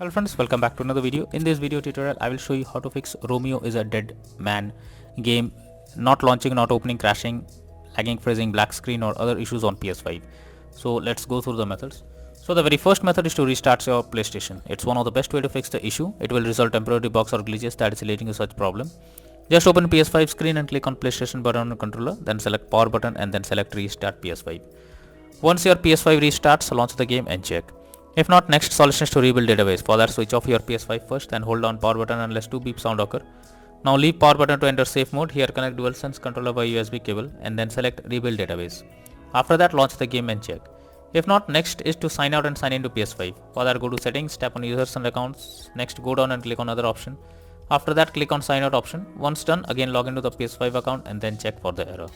Hello friends, welcome back to another video. In this video tutorial, I will show you how to fix Romeo is a dead man game not launching, not opening, crashing, lagging, freezing, black screen or other issues on PS5. So let's go through the methods. So the very first method is to restart your PlayStation. It's one of the best way to fix the issue. It will resolve temporary bugs or glitches that is leading to such problem. Just open PS5 screen and click on PlayStation button on the controller, then select power button and then select restart PS5. Once your PS5 restarts, launch the game and check. If not, next solution is to rebuild database. For that, switch off your PS5 first, then hold down power button unless 2 beep sound occur. Now leave power button to enter safe mode. Here connect DualSense controller by USB cable and then select rebuild database. After that, launch the game and check. If not, next is to sign out and sign into PS5. For that, go to settings, tap on users and accounts. Next, go down and click on other option. After that, click on sign out option. Once done, again log into the PS5 account and then check for the error.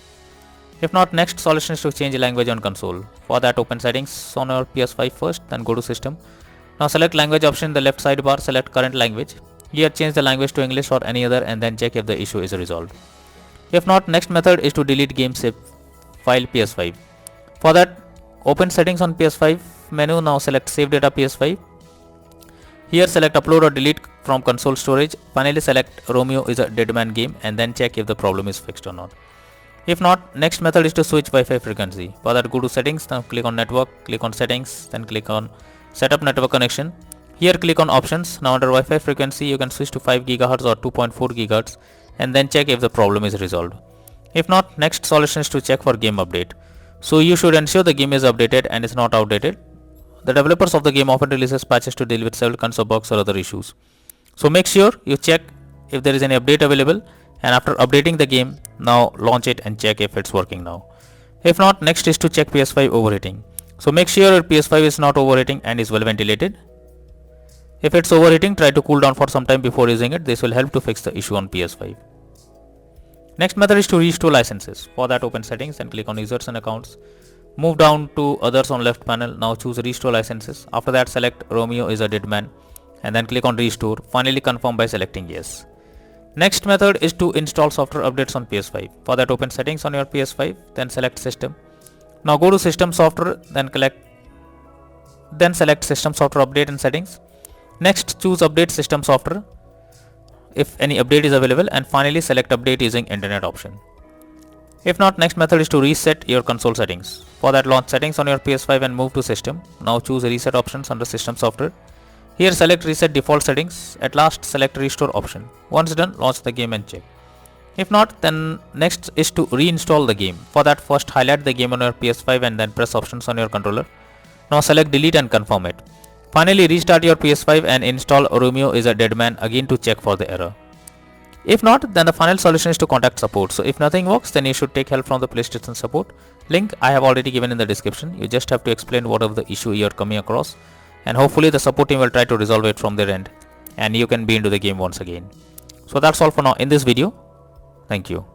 If not, next solution is to change language on console. For that, open settings on your PS5 first, then go to system. Now select language option in the left sidebar, select current language. Here change the language to English or any other and then check if the issue is resolved. If not, next method is to delete game save file PS5. For that, open settings on PS5 menu, now select save data PS5. Here select upload or delete from console storage. Finally select Romeo is a dead man game and then check if the problem is fixed or not. If not, next method is to switch Wi-Fi frequency. For that, go to settings, now click on network, click on settings, then click on setup network connection. Here click on options. Now under Wi-Fi frequency, you can switch to 5 GHz or 2.4 GHz and then check if the problem is resolved. If not, next solution is to check for game update. So you should ensure the game is updated and is not outdated. The developers of the game often releases patches to deal with several kinds of bugs or other issues. So make sure you check if there is any update available, and after updating the game, now launch it and check if it's working now. If not, next is to check PS5 overheating. So make sure your PS5 is not overheating and is well ventilated. If it's overheating, try to cool down for some time before using it. This will help to fix the issue on PS5. Next method is to restore licenses. For that, open settings and click on users and accounts. Move down to others on left panel. Now choose restore licenses. After that, select Romeo is a dead man and then click on restore. Finally confirm by selecting yes. Next method is to install software updates on PS5. For that, open settings on your PS5, then select system. Now go to system software, then select system software update and settings. Next, choose update system software if any update is available, and finally select update using internet option. If not, next method is to reset your console settings. For that, launch settings on your PS5 and move to system. Now choose reset options under system software. Here select reset default settings. At last select restore option. Once done, launch the game and check. If not, then next is to reinstall the game. For that, first highlight the game on your PS5 and then press options on your controller. Now select delete and confirm it. Finally restart your PS5 and install Romeo is a dead man again to check for the error. If not, then the final solution is to contact support. So if nothing works, then you should take help from the PlayStation support. Link I have already given in the description. You just have to explain whatever the issue you are coming across, and hopefully the support team will try to resolve it from their end and you can be into the game once again. So that's all for now in this video. Thank you.